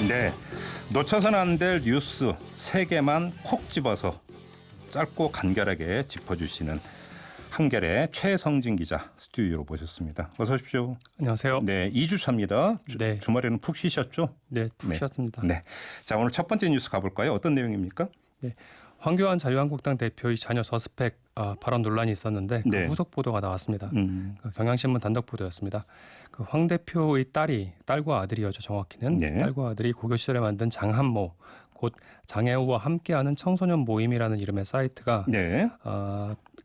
네, 놓쳐서는 안 될 뉴스 3개만 콕 집어서 짧고 간결하게 짚어주시는 한결의 최성진 기자 스튜디오로 모셨습니다. 어서 오십시오. 안녕하세요. 네, 2주 차입니다. 네. 주말에는 푹 쉬셨죠? 네, 푹 쉬었습니다. 네. 자, 오늘 첫 번째 뉴스 가볼까요? 어떤 내용입니까? 네, 황교안 자유한국당 대표의 자녀 저스펙 발언 논란이 있었는데 그 네. 후속 보도가 나왔습니다. 그 경향신문 단독 보도였습니다. 그 황 대표의 딸과 아들이었죠. 정확히는 네. 딸과 아들이 고교 시절에 만든 장한모, 곧 장애우와 함께하는 청소년 모임이라는 이름의 사이트가 네.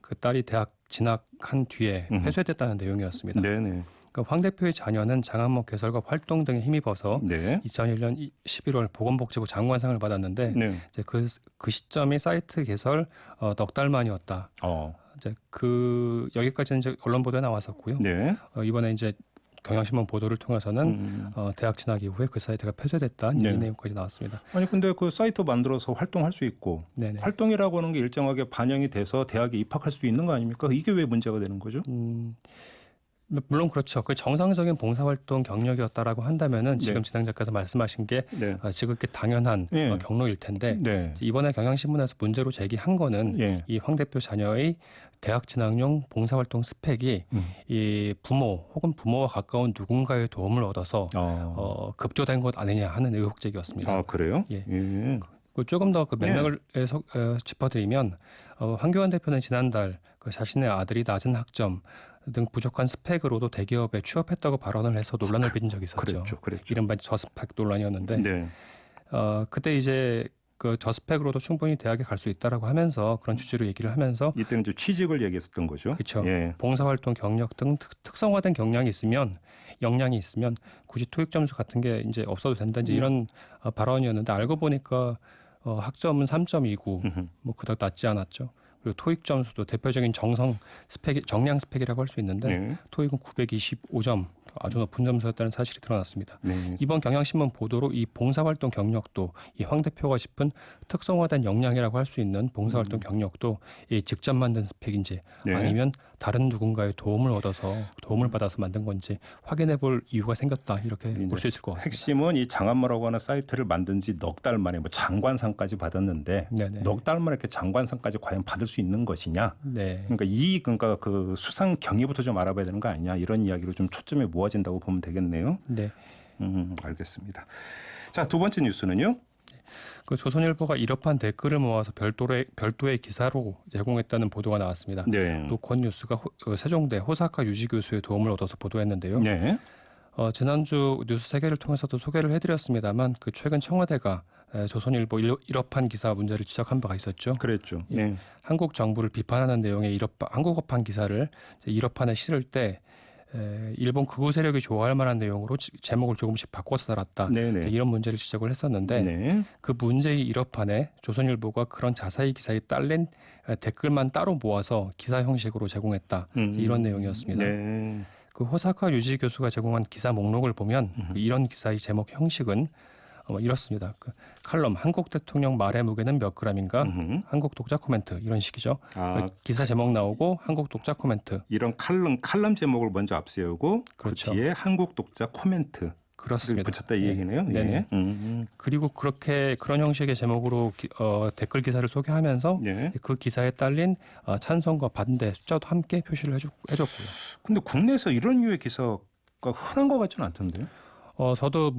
그 딸이 대학 진학한 뒤에 폐쇄됐다는 내용이었습니다. 네네. 황 대표의 자녀는 장한모 개설과 활동 등에 힘입어서 네. 2001년 11월 보건복지부 장관상을 받았는데 네. 이제 그 시점이 사이트 개설 넉 달 만이었다. 이제 여기까지는 이제 언론 보도에 나왔었고요. 네. 이번에 이제 경향신문 보도를 통해서는 대학 진학 이후에 그 사이트가 폐쇄됐다 이 네. 내용까지 나왔습니다. 아니 근데 그 사이트 만들어서 활동할 수 있고 네네. 활동이라고 하는 게 일정하게 반영이 돼서 대학에 입학할 수 있는 거 아닙니까? 이게 왜 문제가 되는 거죠? 물론 그렇죠. 그 정상적인 봉사활동 경력이었다라고 한다면은 지금 네. 진행자께서 말씀하신 게 네. 지극히 당연한 네. 경로일 텐데 네. 이번에 경향신문에서 문제로 제기한 거는 예. 이 황 대표 자녀의 대학 진학용 봉사활동 스펙이 이 부모 혹은 부모와 가까운 누군가의 도움을 얻어서 급조된 것 아니냐 하는 의혹 제기였습니다. 아 그래요? 예. 예. 조금 더 그 맥락을 짚어드리면 황교안 대표는 지난달 그 자신의 아들이 낮은 학점 등 부족한 스펙으로도 대기업에 취업했다고 발언을 해서 논란을 빚은 적이 있었죠. 그랬죠. 이른바 저스펙 논란이었는데 네. 그때 이제 그 저스펙으로도 충분히 대학에 갈 수 있다라고 하면서 그런 취지로 얘기를 하면서 이때는 이제 취직을 얘기했었던 거죠. 그렇죠. 예. 봉사활동 경력 등 특성화된 역량이 있으면 굳이 토익 점수 같은 게 이제 없어도 된다 이제 이런 발언이었는데 알고 보니까 학점은 3.29 뭐 그닥 낮지 않았죠. 그리고 토익 점수도 대표적인 정량 스펙이라고 할 수 있는데 네. 토익은 925점 아주 높은 점수였다는 사실이 드러났습니다. 네. 이번 경향신문 보도로 이 봉사활동 경력도 이 황 대표가 짚은 특성화된 역량이라고 할 수 있는 봉사활동 경력도 이 직접 만든 스펙인지 네. 아니면 다른 누군가의 도움을 받아서 만든 건지 확인해 볼 이유가 생겼다 이렇게 볼 수 있을 것 같습니다. 핵심은 이 장한모라고 하는 사이트를 만든 지 넉 달 만에 뭐 장관상까지 받았는데 네네. 넉 달 만에 이렇게 장관상까지 과연 받을 수 있는 것이냐? 네. 그러니까 그 수상 경위부터 좀 알아봐야 되는 거 아니냐? 이런 이야기로 좀 초점이 모아진다고 보면 되겠네요. 네. 알겠습니다. 자, 두 번째 뉴스는요. 그 조선일보가 이러한 댓글을 모아서 별도의 기사로 제공했다는 보도가 나왔습니다. 네. 노컷 뉴스가 세종대 호사카 유지 교수의 도움을 얻어서 보도했는데요. 네. 지난주 뉴스 세계를 통해서도 소개를 해드렸습니다만 그 최근 청와대가 조선일보 이러한 기사 문제를 지적한 바가 있었죠. 그랬죠. 예. 네. 한국 정부를 비판하는 내용의 한국어판 기사를 이러판에 실을 때 일본 극우 세력이 좋아할 만한 내용으로 제목을 조금씩 바꿔서 달았다. 네네. 이런 문제를 지적을 했었는데 네. 그 문제의 이러판에 조선일보가 그런 자사의 기사에 딸린 댓글만 따로 모아서 기사 형식으로 제공했다. 이런 내용이었습니다. 네. 그 호사카 유지 교수가 제공한 기사 목록을 보면 이런 기사의 제목 형식은 이렇습니다. 그 칼럼 한국 대통령 말의 무게는 몇 그램인가? 한국 독자 코멘트 이런 식이죠. 기사 제목 나오고 한국 독자 코멘트. 이런 칼럼 제목을 먼저 앞세우고 그렇죠. 그 뒤에 한국 독자 코멘트 그렇습니다. 붙였다 이 얘기네요. 네네. 그리고 그런 형식의 제목으로 댓글 기사를 소개하면서 네. 그 기사에 딸린 찬성과 반대 숫자도 함께 표시를 해줬고요. 근데 국내에서 이런 류의 기사가 흔한 것 같지는 않던데요. 저도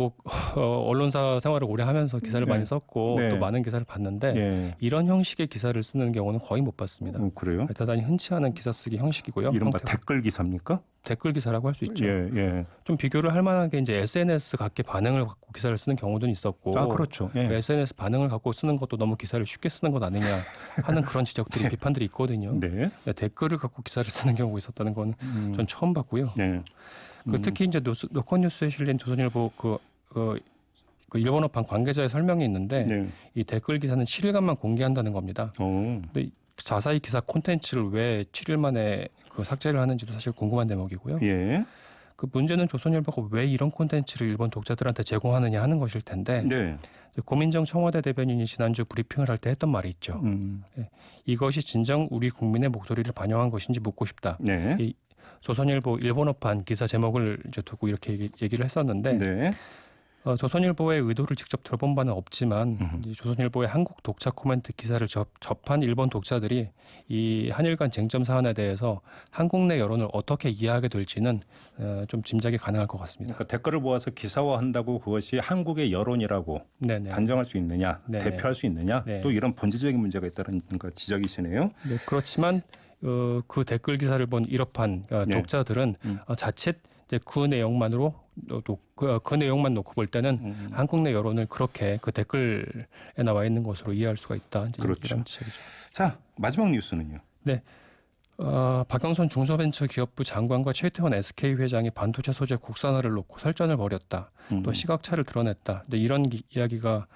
언론사 생활을 오래 하면서 기사를 네. 많이 썼고 네. 또 많은 기사를 봤는데 예. 이런 형식의 기사를 쓰는 경우는 거의 못 봤습니다. 그래요? 대단히 흔치 않은 기사 쓰기 형식이고요. 이른바 댓글 기사입니까? 댓글 기사라고 할 수 있죠. 예, 예. 좀 비교를 할 만한 게 이제 SNS 각계 반응을 갖고 기사를 쓰는 경우도 있었고 그렇죠. 예. SNS 반응을 갖고 쓰는 것도 너무 기사를 쉽게 쓰는 것 아니냐 하는 그런 지적들이 비판들이 있거든요. 네. 댓글을 갖고 기사를 쓰는 경우가 있었다는 건 전 처음 봤고요. 네. 특히 이제 노컷 뉴스에 실린 조선일보 그 일본어판 관계자의 설명이 있는데 네. 이 댓글 기사는 7일간만 공개한다는 겁니다. 근데 자사의 기사 콘텐츠를 왜 7일 만에 그 삭제를 하는지도 사실 궁금한 대목이고요. 예. 그 문제는 조선일보가 왜 이런 콘텐츠를 일본 독자들한테 제공하느냐 하는 것일 텐데 네. 고민정 청와대 대변인이 지난주 브리핑을 할 때 했던 말이 있죠. 이것이 진정 우리 국민의 목소리를 반영한 것인지 묻고 싶다. 네. 이 조선일보 일본어판 기사 제목을 이제 두고 이렇게 얘기를 했었는데 네. 조선일보의 의도를 직접 들어본 바는 없지만 이제 조선일보의 한국 독자 코멘트 기사를 접한 일본 독자들이 이 한일 간 쟁점 사안에 대해서 한국 내 여론을 어떻게 이해하게 될지는 좀 짐작이 가능할 것 같습니다. 그러니까 댓글을 모아서 기사화한다고 그것이 한국의 여론이라고 네네. 단정할 수 있느냐, 네네. 대표할 수 있느냐, 네. 또 이런 본질적인 문제가 있다는 지적이시네요. 네, 그렇지만 그 댓글 기사를 본 일업한 네. 독자들은 자칫 이제 그 내용만으로 그 내용만 놓고 볼 때는 한국 내 여론을 그렇게 그 댓글에 나와 있는 것으로 이해할 수가 있다. 이제 그렇죠. 이런 지적이죠. 자, 마지막 뉴스는요. 네. 박영선 중소벤처기업부 장관과 최태원 SK 회장이 반도체 소재 국산화를 놓고 설전을 벌였다. 또 시각차를 드러냈다. 근데 이런 이야기가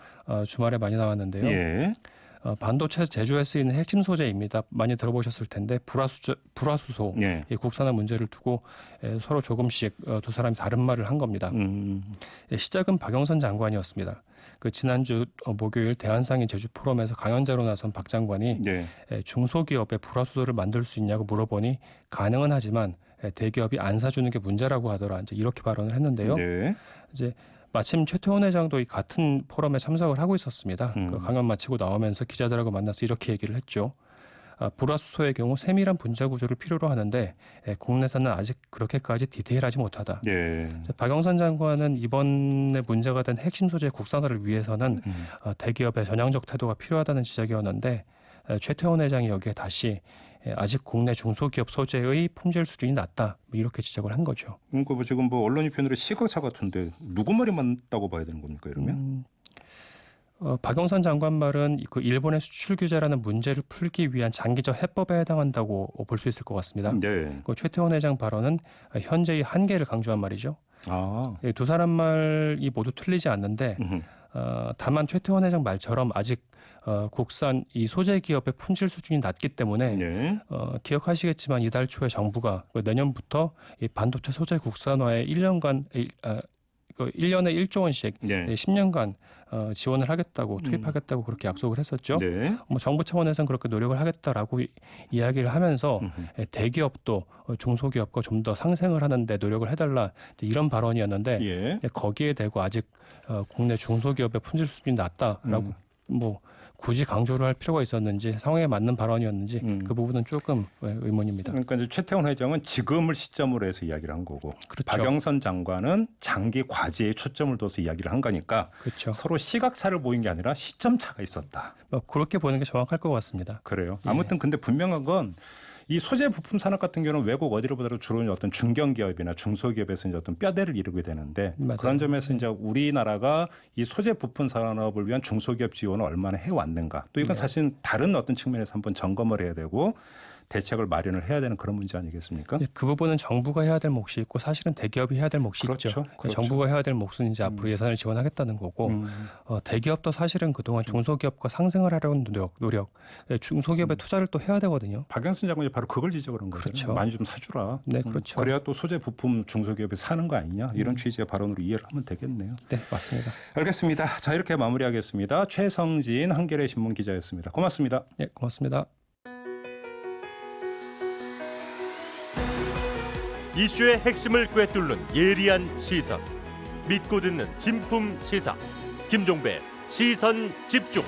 주말에 많이 나왔는데요. 예. 반도체 제조에 쓰이는 핵심 소재입니다. 많이 들어보셨을 텐데 불화수소 예. 이 국산화 문제를 두고 서로 조금씩 두 사람이 다른 말을 한 겁니다. 시작은 박영선 장관이었습니다. 그 지난주 목요일 대한상인 제주 포럼에서 강연자로 나선 박 장관이 네. 중소기업에 불화수소를 만들 수 있냐고 물어보니 가능은 하지만 대기업이 안 사주는 게 문제라고 하더라. 이제 이렇게 발언을 했는데요. 네. 이제 마침 최태원 회장도 이 같은 포럼에 참석을 하고 있었습니다. 그 강연 마치고 나오면서 기자들하고 만나서 이렇게 얘기를 했죠. 불화수소의 경우 세밀한 분자 구조를 필요로 하는데 국내에서는 아직 그렇게까지 디테일하지 못하다. 네. 박영선 장관은 이번에 문제가 된 핵심 소재 국산화를 위해서는 대기업의 전향적 태도가 필요하다는 지적이었는데 최태원 회장이 여기에 다시 아직 국내 중소기업 소재의 품질 수준이 낮다 이렇게 지적을 한 거죠. 그러니까 뭐 지금 뭐 언론이 표현으로 시각차 같은데 누구 말이 맞다고 봐야 되는 겁니까 이러면? 박영선 장관 말은 그 일본의 수출 규제라는 문제를 풀기 위한 장기적 해법에 해당한다고 볼 수 있을 것 같습니다. 네. 그 최태원 회장 발언은 현재의 한계를 강조한 말이죠. 아. 두 사람 말이 모두 틀리지 않는데 다만 최태원 회장 말처럼 아직 국산 이 소재 기업의 품질 수준이 낮기 때문에 네. 기억하시겠지만 이달 초에 정부가 내년부터 이 반도체 소재 국산화에 1년간 1년에 1조 원씩 네. 10년간 지원을 하겠다고 투입하겠다고 그렇게 약속을 했었죠. 네. 뭐 정부 차원에서는 그렇게 노력을 하겠다라고 이야기를 하면서 대기업도 중소기업과 좀 더 상생을 하는데 노력을 해달라 이런 발언이었는데 예. 거기에 대고 아직 국내 중소기업의 품질 수준이 낮다라고 뭐 굳이 강조를 할 필요가 있었는지 상황에 맞는 발언이었는지 그 부분은 조금 의문입니다. 그러니까 이제 최태원 회장은 지금을 시점으로 해서 이야기를 한 거고 그렇죠. 박영선 장관은 장기 과제에 초점을 둬서 이야기를 한 거니까 그렇죠. 서로 시각차를 보인 게 아니라 시점 차가 있었다. 뭐 그렇게 보는 게 정확할 것 같습니다. 그래요. 아무튼 근데 분명한 건 이 소재 부품 산업 같은 경우는 외국 어디로 보더라도 주로 어떤 중견기업이나 중소기업에서 이제 어떤 뼈대를 이루게 되는데 맞아요. 그런 점에서 이제 우리나라가 이 소재 부품 산업을 위한 중소기업 지원을 얼마나 해왔는가 또 이건 사실 다른 어떤 측면에서 한번 점검을 해야 되고 대책을 마련을 해야 되는 그런 문제 아니겠습니까? 그 부분은 정부가 해야 될 몫이 있고 사실은 대기업이 해야 될 몫이 그렇죠. 있죠. 그렇죠. 정부가 해야 될 몫은 이제 앞으로 예산을 지원하겠다는 거고 대기업도 사실은 그동안 중소기업과 상생을 하려는 노력 중소기업에 투자를 또 해야 되거든요. 박영선 장관이 바로 그걸 지적을 한 거죠. 그렇죠. 많이 좀 사주라. 네, 그렇죠. 그래야 또 소재 부품 중소기업이 사는 거 아니냐 이런 취지의 발언으로 이해를 하면 되겠네요. 네, 맞습니다. 알겠습니다. 자 이렇게 마무리하겠습니다. 최성진 한겨레 신문 기자였습니다. 고맙습니다. 네, 고맙습니다. 이슈의 핵심을 꿰뚫는 예리한 시선, 믿고 듣는 진품 시사 김종배 시선 집중.